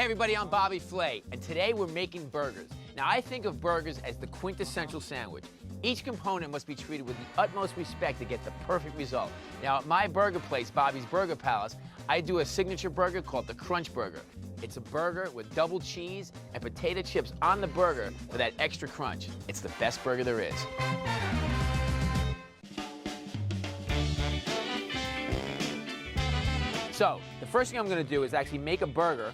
everybody, I'm Bobby Flay, and today we're making burgers. Now, I think of burgers as the quintessential sandwich. Each component must be treated with the utmost respect to get the perfect result. Now, at my burger place, Bobby's Burger Palace, I do a signature burger called the Crunchburger. It's a burger with double cheese and potato chips on the burger for that extra crunch. It's the best burger there is. So, the first thing I'm gonna do is actually make a burger,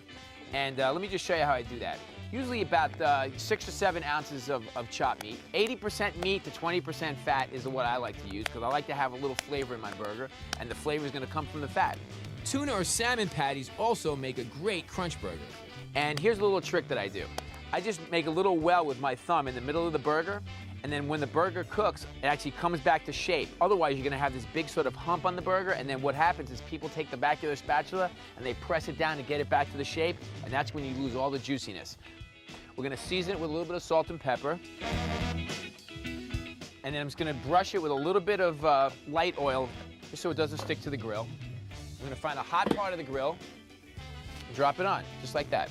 and let me just show you how I do that. Usually about 6 or 7 ounces of chopped meat. 80% meat to 20% fat is what I like to use, because I like to have a little flavor in my burger, and the flavor is gonna come from the fat. Tuna or salmon patties also make a great crunch burger. And here's a little trick that I do. I just make a little well with my thumb in the middle of the burger, and then when the burger cooks, it actually comes back to shape. Otherwise, you're gonna have this big sort of hump on the burger, and then what happens is people take the back of their spatula and they press it down to get it back to the shape, and that's when you lose all the juiciness. We're gonna season it with a little bit of salt and pepper. And then I'm just gonna brush it with a little bit of light oil, just so it doesn't stick to the grill. I'm gonna find a hot part of the grill, and drop it on, just like that.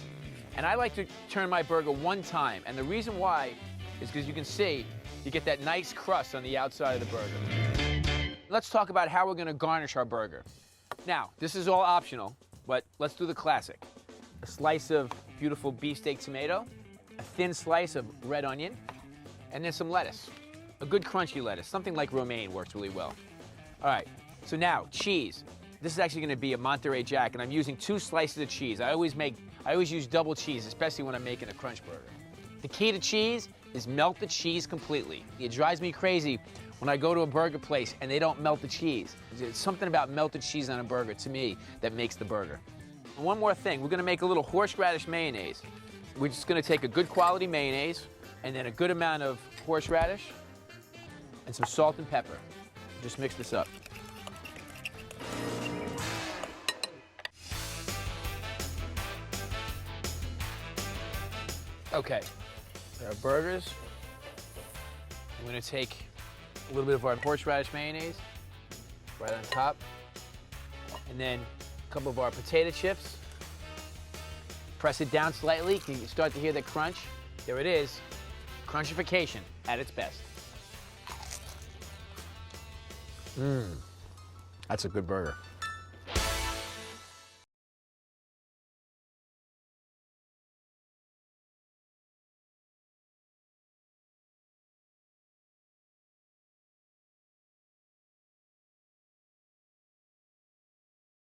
And I like to turn my burger one time, and the reason why is because you can see, you get that nice crust on the outside of the burger. Let's talk about how we're gonna garnish our burger. Now, this is all optional, but let's do the classic. A slice of beautiful beefsteak tomato, a thin slice of red onion, and then some lettuce. A good crunchy lettuce, something like romaine works really well. All right, so now, cheese. This is actually gonna be a Monterey Jack, and I'm using 2 slices of cheese. I always use double cheese, especially when I'm making a crunch burger. The key to cheese is melt the cheese completely. It drives me crazy when I go to a burger place and they don't melt the cheese. There's something about melted cheese on a burger, to me, that makes the burger. And one more thing, we're gonna make a little horseradish mayonnaise. We're just gonna take a good quality mayonnaise and then a good amount of horseradish and some salt and pepper. Just mix this up. Okay. Our burgers. I'm gonna take a little bit of our horseradish mayonnaise right on top, and then a couple of our potato chips. Press it down slightly. You can start to hear the crunch. There it is. Crunchification at its best. That's a good burger.